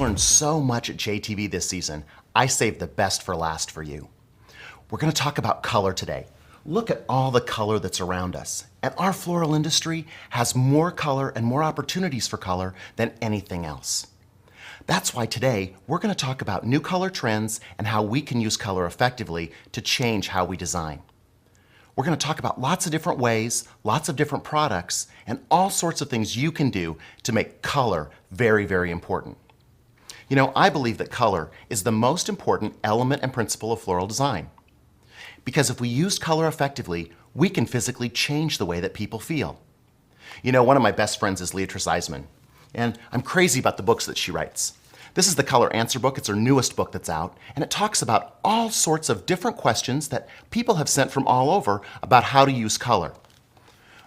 learned so much at JTV this season, I saved the best for last for you. We're going to talk about color today. Look at all the color that's around us. And our floral industry has more color and more opportunities for color than anything else. That's why today we're going to talk about new color trends and how we can use color effectively to change how we design. We're going to talk about lots of different ways, lots of different products, and all sorts of things you can do to make color very, very important. You know, I believe that color is the most important element and principle of floral design. Because if we use color effectively, we can physically change the way that people feel. You know, one of my best friends is Leatrice Eisman, and I'm crazy about the books that she writes. This is the Color Answer book. It's her newest book that's out, and it talks about all sorts of different questions that people have sent from all over about how to use color.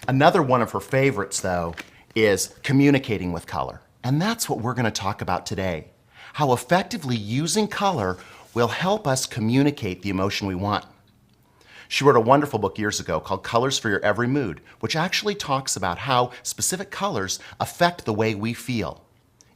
Another one of her favorites, though, is communicating with color, and that's what we're going to talk about today. How effectively using color will help us communicate the emotion we want. She wrote a wonderful book years ago called Colors for Your Every Mood, which actually talks about how specific colors affect the way we feel.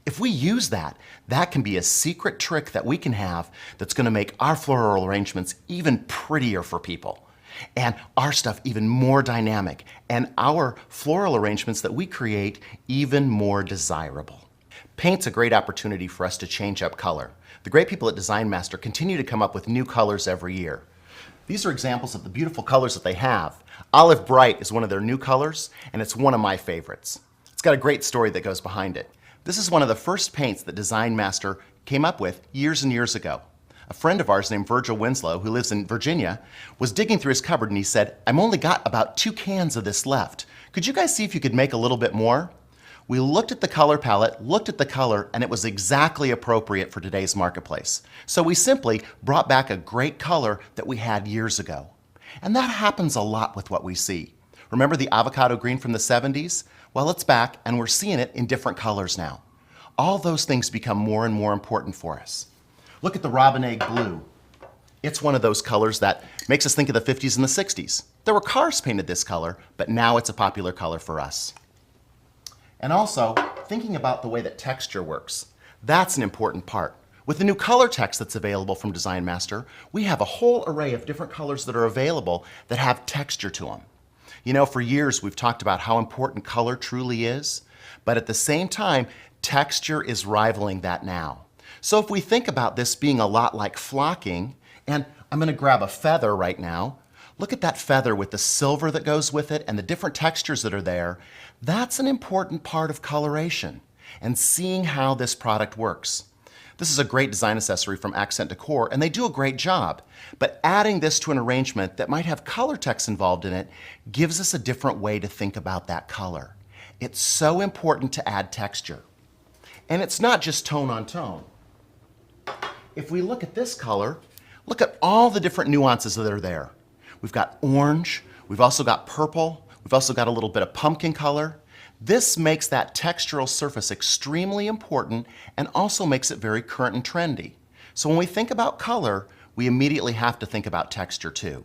If we use that, that can be a secret trick that we can have that's going to make our floral arrangements even prettier for people, and our stuff even more dynamic, and our floral arrangements that we create even more desirable. Paint's a great opportunity for us to change up color. The great people at Design Master continue to come up with new colors every year. These are examples of the beautiful colors that they have. Olive Bright is one of their new colors, and it's one of my favorites. It's got a great story that goes behind it. This is one of the first paints that Design Master came up with years and years ago. A friend of ours named Virgil Winslow, who lives in Virginia, was digging through his cupboard and he said, "I've only got about 2 cans of this left. Could you guys see if you could make a little bit more?" We looked at the color palette, looked at the color, and it was exactly appropriate for today's marketplace. So we simply brought back a great color that we had years ago. And that happens a lot with what we see. Remember the avocado green from the 70s? Well, it's back and we're seeing it in different colors now. All those things become more and more important for us. Look at the robin egg blue. It's one of those colors that makes us think of the 50s and the 60s. There were cars painted this color, but now it's a popular color for us. And also, thinking about the way that texture works. That's an important part. With the new Color-Tex that's available from Design Master, we have a whole array of different colors that are available that have texture to them. You know, for years we've talked about how important color truly is, but at the same time, texture is rivaling that now. So if we think about this being a lot like flocking, and I'm going to grab a feather right now. Look at that feather with the silver that goes with it and the different textures that are there. That's an important part of coloration and seeing how this product works. This is a great design accessory from Accent Decor, and they do a great job. But adding this to an arrangement that might have Color-Tex involved in it gives us a different way to think about that color. It's so important to add texture. And it's not just tone on tone. If we look at this color, look at all the different nuances that are there. We've got orange, we've also got purple, we've also got a little bit of pumpkin color. This makes that textural surface extremely important and also makes it very current and trendy. So when we think about color, we immediately have to think about texture too.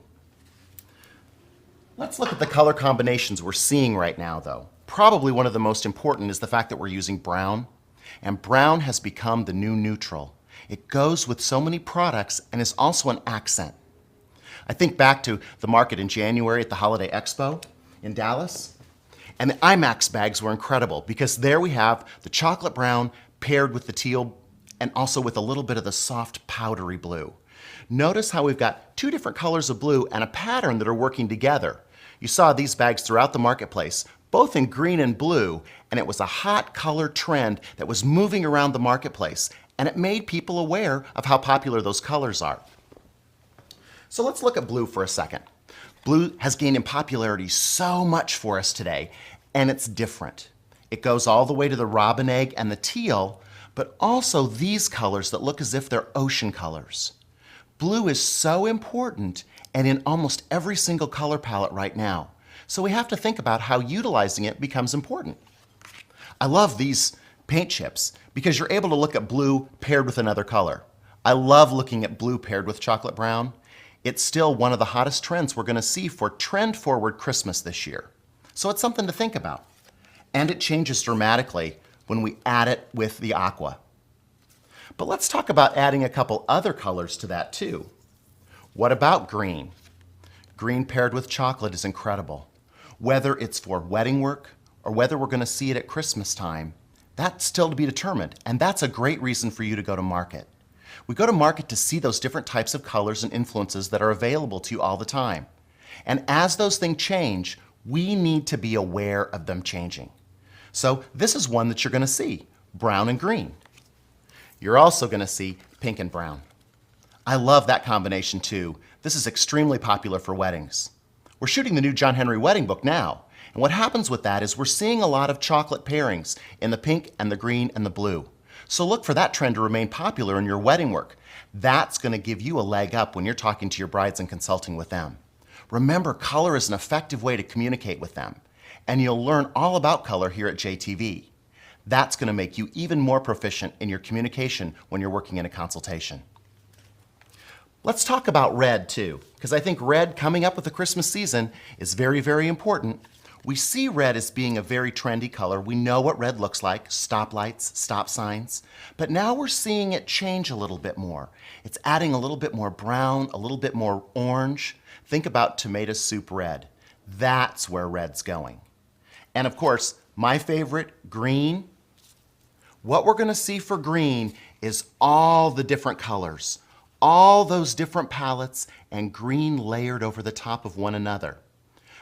Let's look at the color combinations we're seeing right now though. Probably one of the most important is the fact that we're using brown. And brown has become the new neutral. It goes with so many products and is also an accent. I think back to the market in January at the Holiday Expo in Dallas. And the IMAX bags were incredible because there we have the chocolate brown paired with the teal and also with a little bit of the soft powdery blue. Notice how we've got 2 different colors of blue and a pattern that are working together. You saw these bags throughout the marketplace, both in green and blue, and it was a hot color trend that was moving around the marketplace, and it made people aware of how popular those colors are. So let's look at blue for a second. Blue has gained in popularity so much for us today, and it's different. It goes all the way to the robin egg and the teal, but also these colors that look as if they're ocean colors. Blue is so important and in almost every single color palette right now. So we have to think about how utilizing it becomes important. I love these paint chips because you're able to look at blue paired with another color. I love looking at blue paired with chocolate brown. It's still one of the hottest trends we're going to see for trend-forward Christmas this year. So it's something to think about. And it changes dramatically when we add it with the aqua. But let's talk about adding a couple other colors to that too. What about green? Green paired with chocolate is incredible. Whether it's for wedding work or whether we're going to see it at Christmas time, that's still to be determined, and that's a great reason for you to go to market. We go to market to see those different types of colors and influences that are available to you all the time. And as those things change, we need to be aware of them changing. So this is one that you're going to see, brown and green. You're also going to see pink and brown. I love that combination too. This is extremely popular for weddings. We're shooting the new John Henry wedding book now, and what happens with that is we're seeing a lot of chocolate pairings in the pink and the green and the blue. So look for that trend to remain popular in your wedding work. That's going to give you a leg up when you're talking to your brides and consulting with them. Remember, color is an effective way to communicate with them, and you'll learn all about color here at JTV. That's going to make you even more proficient in your communication when you're working in a consultation. Let's talk about red too, because I think red coming up with the Christmas season is very, very important. We see red as being a very trendy color. We know what red looks like, stoplights, stop signs, but now we're seeing it change a little bit more. It's adding a little bit more brown, a little bit more orange. Think about tomato soup red. That's where red's going. And of course, my favorite, green. What we're going to see for green is all the different colors, all those different palettes, and green layered over the top of one another.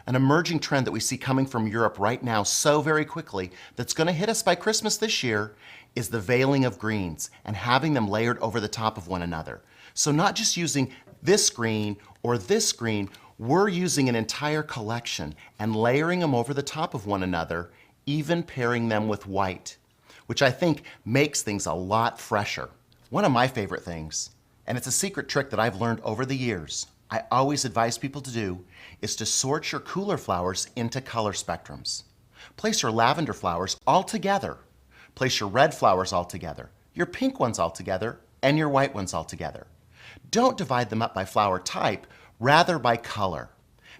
An emerging trend that we see coming from Europe right now so very quickly that's going to hit us by Christmas this year is the veiling of greens and having them layered over the top of one another. So not just using this green or this green, we're using an entire collection and layering them over the top of one another, even pairing them with white, which I think makes things a lot fresher. One of my favorite things, and it's a secret trick that I've learned over the years, I always advise people to do, is to sort your cooler flowers into color spectrums. Place your lavender flowers all together. Place your red flowers all together, your pink ones all together, and your white ones all together. Don't divide them up by flower type, rather by color.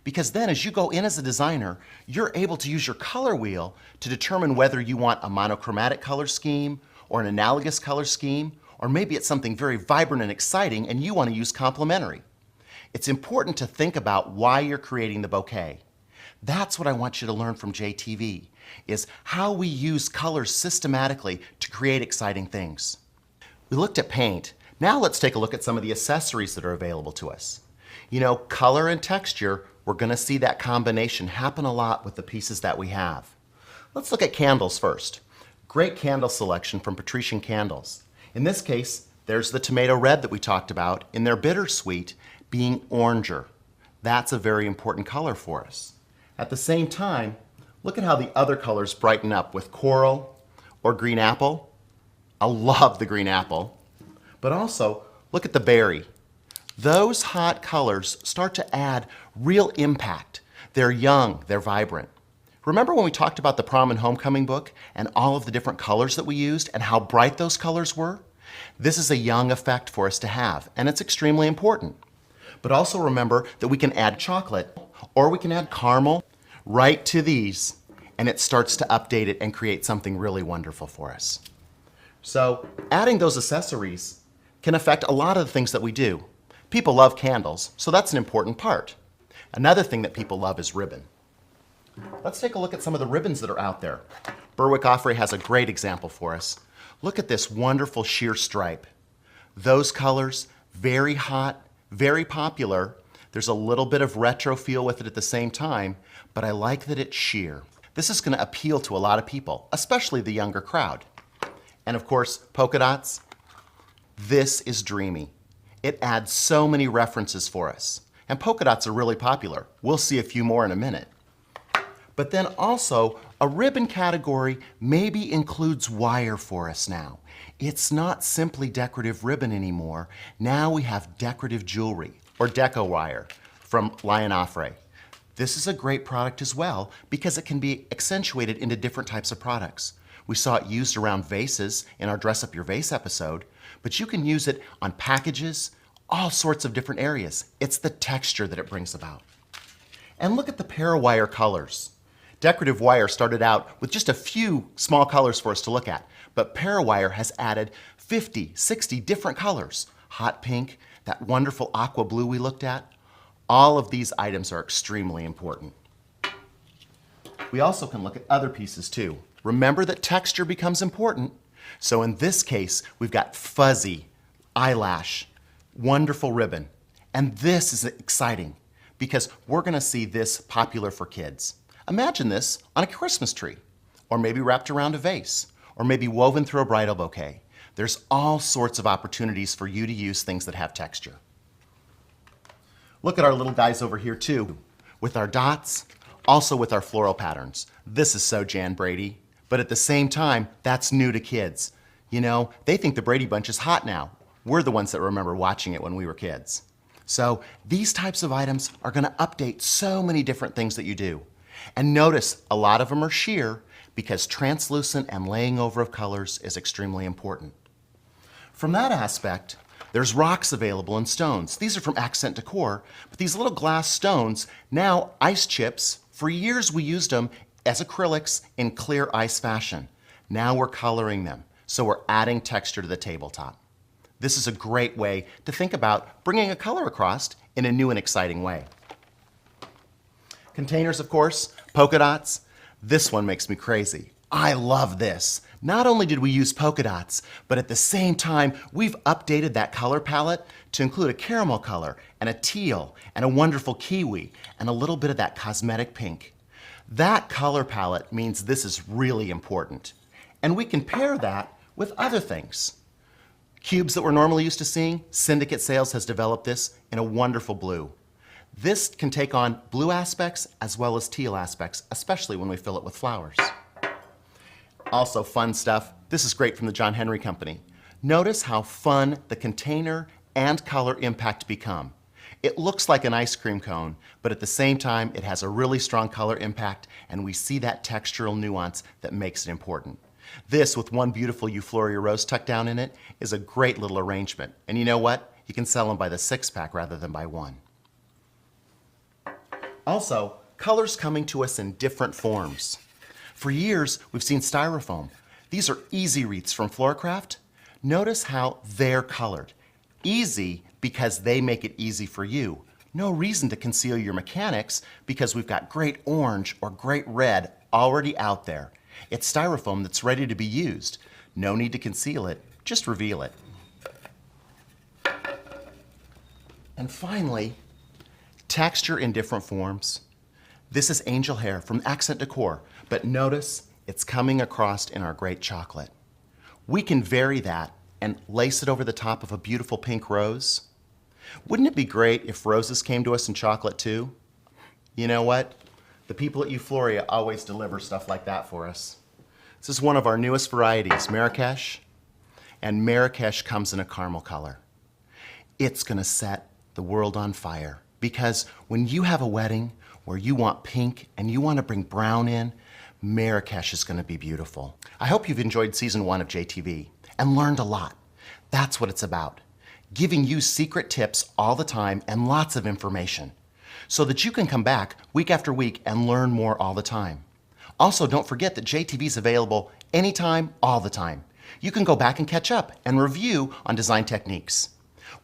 Because then as you go in as a designer, you're able to use your color wheel to determine whether you want a monochromatic color scheme or an analogous color scheme, or maybe it's something very vibrant and exciting and you want to use complementary. It's important to think about why you're creating the bouquet. That's what I want you to learn from JTV, is how we use colors systematically to create exciting things. We looked at paint. Now let's take a look at some of the accessories that are available to us. You know, color and texture, we're going to see that combination happen a lot with the pieces that we have. Let's look at candles first. Great candle selection from Patrician Candles. In this case, there's the tomato red that we talked about in their bittersweet being oranger. That's a very important color for us. At the same time, look at how the other colors brighten up with coral or green apple. I love the green apple. But also, look at the berry. Those hot colors start to add real impact. They're young, they're vibrant. Remember when we talked about the prom and homecoming book and all of the different colors that we used and how bright those colors were? This is a young effect for us to have, and it's extremely important. But also remember that we can add chocolate or we can add caramel right to these, and it starts to update it and create something really wonderful for us. So adding those accessories can affect a lot of the things that we do. People love candles, so that's an important part. Another thing that people love is ribbon. Let's take a look at some of the ribbons that are out there. Berwick Offray has a great example for us. Look at this wonderful sheer stripe. Those colors, very hot, very popular. There's a little bit of retro feel with it at the same time, but I like that it's sheer. This is going to appeal to a lot of people, especially the younger crowd. And of course, polka dots. This is dreamy. It adds so many references for us. And polka dots are really popular. We'll see a few more in a minute. But then also, a ribbon category maybe includes wire for us now. It's not simply decorative ribbon anymore. Now we have decorative jewelry, or deco wire, from Lion Offray. This is a great product as well because it can be accentuated into different types of products. We saw it used around vases in our Dress Up Your Vase episode, but you can use it on packages, all sorts of different areas. It's the texture that it brings about. And look at the Parawire colors. Decorative wire started out with just a few small colors for us to look at, but Parawire has added 50, 60 different colors. Hot pink, that wonderful aqua blue we looked at. All of these items are extremely important. We also can look at other pieces too. Remember that texture becomes important. So in this case, we've got fuzzy eyelash, wonderful ribbon. And this is exciting because we're gonna see this popular for kids. Imagine this on a Christmas tree, or maybe wrapped around a vase, or maybe woven through a bridal bouquet. There's all sorts of opportunities for you to use things that have texture. Look at our little guys over here too, with our dots, also with our floral patterns. This is so Jan Brady, but at the same time, that's new to kids. You know, they think the Brady Bunch is hot now. We're the ones that remember watching it when we were kids. So these types of items are gonna update so many different things that you do. And notice a lot of them are sheer because translucent and laying over of colors is extremely important. From that aspect, there's rocks available and stones. These are from Accent Decor, but these little glass stones, now ice chips, for years we used them as acrylics in clear ice fashion. Now we're coloring them, so we're adding texture to the tabletop. This is a great way to think about bringing a color across in a new and exciting way. Containers, of course, polka dots. This one makes me crazy. I love this. Not only did we use polka dots, but at the same time, we've updated that color palette to include a caramel color and a teal and a wonderful kiwi and a little bit of that cosmetic pink. That color palette means this is really important. And we can pair that with other things. Cubes that we're normally used to seeing, Syndicate Sales has developed this in a wonderful blue. This can take on blue aspects as well as teal aspects, especially when we fill it with flowers. Also fun stuff, this is great from the John Henry Company. Notice how fun the container and color impact become. It looks like an ice cream cone, but at the same time, it has a really strong color impact, and we see that textural nuance that makes it important. This, with one beautiful Euphoria rose tucked down in it, is a great little arrangement. And you know what? You can sell them by the 6-pack rather than by one. Also, colors coming to us in different forms. For years, we've seen styrofoam. These are easy wreaths from Floorcraft. Notice how they're colored. Easy because they make it easy for you. No reason to conceal your mechanics because we've got great orange or great red already out there. It's styrofoam that's ready to be used. No need to conceal it, just reveal it. And finally, texture in different forms. This is angel hair from Accent Decor, but notice it's coming across in our great chocolate. We can vary that and lace it over the top of a beautiful pink rose. Wouldn't it be great if roses came to us in chocolate too? You know what? The people at Euphoria always deliver stuff like that for us. This is one of our newest varieties, Marrakesh, and Marrakesh comes in a caramel color. It's gonna set the world on fire because when you have a wedding where you want pink and you want to bring brown in, Marrakesh is going to be beautiful. I hope you've enjoyed season 1 of JTV and learned a lot. That's what it's about. Giving you secret tips all the time and lots of information so that you can come back week after week and learn more all the time. Also, don't forget that JTV is available anytime, all the time. You can go back and catch up and review on design techniques.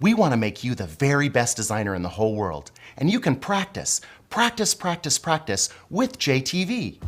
We want to make you the very best designer in the whole world, and you can practice with JTV.